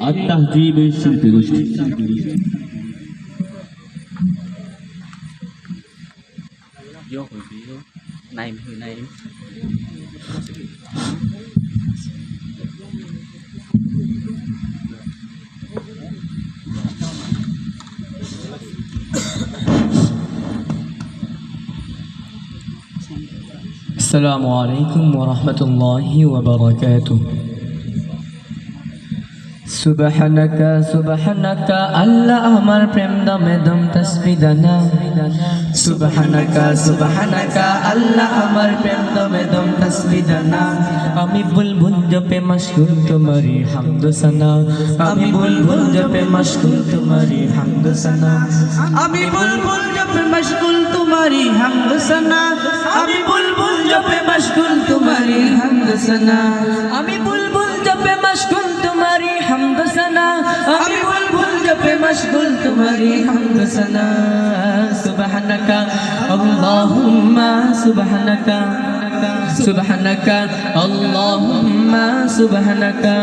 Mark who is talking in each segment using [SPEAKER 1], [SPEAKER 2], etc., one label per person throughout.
[SPEAKER 1] التهذيب শিল্পী গোষ্ঠী।
[SPEAKER 2] السلام عليكم ورحمة الله وبركاته. سبحانك سبحانك الله আমার প্রেম দমে দম তসবিহ দানা সুবহানাকা সুবহানাকা আল্লাহ আমার প্রেম দমে দম তসবিহ দানা আমি বুলবুল জপে মশগুল তোমারি হামদ সানা আমি বুলবুল জপে মশগুল তোমারি হামদ সানা আমি বুলবুল জপে মশগুল তোমারি হামদ সানা আমি বুলবুল জপে মশগুল তোমারি হামদ সানা আমি বুলবুল জপে মশগুল তোমারি হামদ সানা আমি বুলবুল জপে মশগুল তোমারি হামদ সানা সুবহানাকা আল্লাহুম্মা সুবহানাকা সুবহানাকা আল্লাহুম্মা সুবহানাকা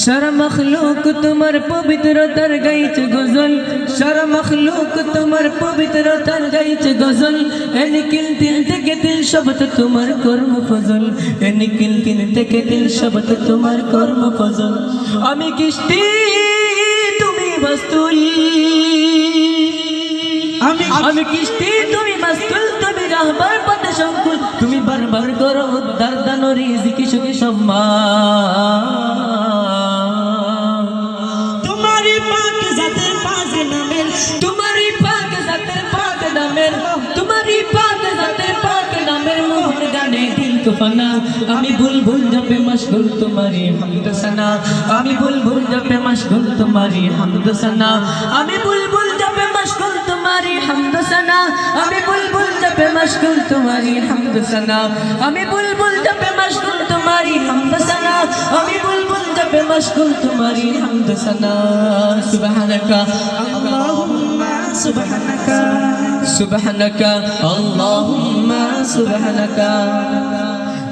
[SPEAKER 2] সারা মখলুক তোমার পবিত্রতার গাইছে গজল সারা মখলুক তোমার পবিত্রতার গাইছে গজল এনিকিল দিল থেকে দিল শব্দ তোমার কর্ম ফজল এনিকিল দিল থেকে দিল শব্দ তোমার কর্ম ফজল আমি কিস্তি তুমি মাস্তুল আমি কিস্তি তুমি মাস্তুল তুমি রাহবার পথে সংকুল তুমি বারবার করো উদ্ধার দান রিজিক সুখী সম্মান তোমারই পাক জাতের পাক নামের তোমারই পাক জাতের পাক নামের তোমারই পাক জাতের পাক নামের মোহন গানে দিল তুফানা আমি বুলবুল জপে মশগুল তোমারি হামদ সানা আমি বুলবুল জপে মশগুল তোমারি হামদ সানা আমি বুলবুল জপে মশগুল তোমারি হামদ সানা আমি বুলবুল জপে মশগুল তোমারি হামদ সানা আমি বুলবুল জপে মশগুল তোমারি হামদ সানা আমি বুলবুল জপে মশগুল তোমারি হামদ সানা সুবহানাকা আল্লাহুম্মা সুবহানাকা সুবহানাকা আল্লাহুম্মা সুবহানাকা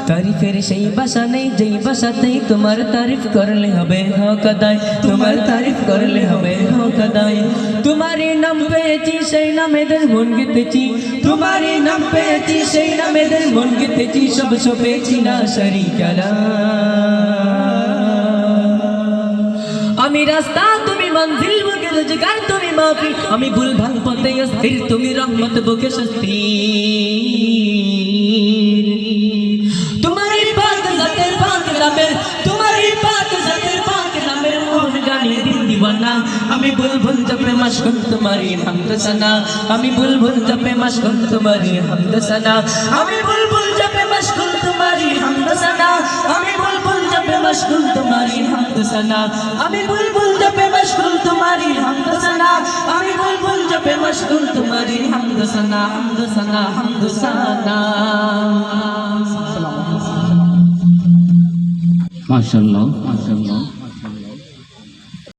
[SPEAKER 2] তারিফের সেই ভাষা নেই যেই ভাষাতেই তোমার তারিফ করলে হবে হক আদায় তোমার তারিফ করলে হবে হক আদায় তোমারই নাম পেয়েছি সেই নামেদের মন গেতেছি তোমারই নাম পেয়েছি সেই নামেদের মন গেতেছি সব সপেছি না শরীকালা আমি রাস্তা তুমি মঞ্জিল বুকে রোজগার তুমি মাফি আমি ভুল ভাল পথে অস্থির তুমি রহমত বুকে স্বস্তি তোমারই পাক জাতের পাক নামের তোমারই পাক জাতের পাক নামের মোহন গানে দিল দিওয়ানা আমি বুলবুল জপে মশগুল তোমারি হামদ সানা আমি বুলবুল জপে মশগুল তোমারি হামদ সানা আমি বুলবুল জপে মশগুল তোমারি হামদ সানা আমি বুলবুল জপে মশগুল তোমারি হামদ সানা আমি বুলবুল জপে মশগুল তোমারি হামদ সানা আমি বুলবুল জপে মশগুল তোমারি হামদ সানা হামদ সানা হামদ সানা
[SPEAKER 1] মাশাআল্লাহ মাশাআল্লাহ।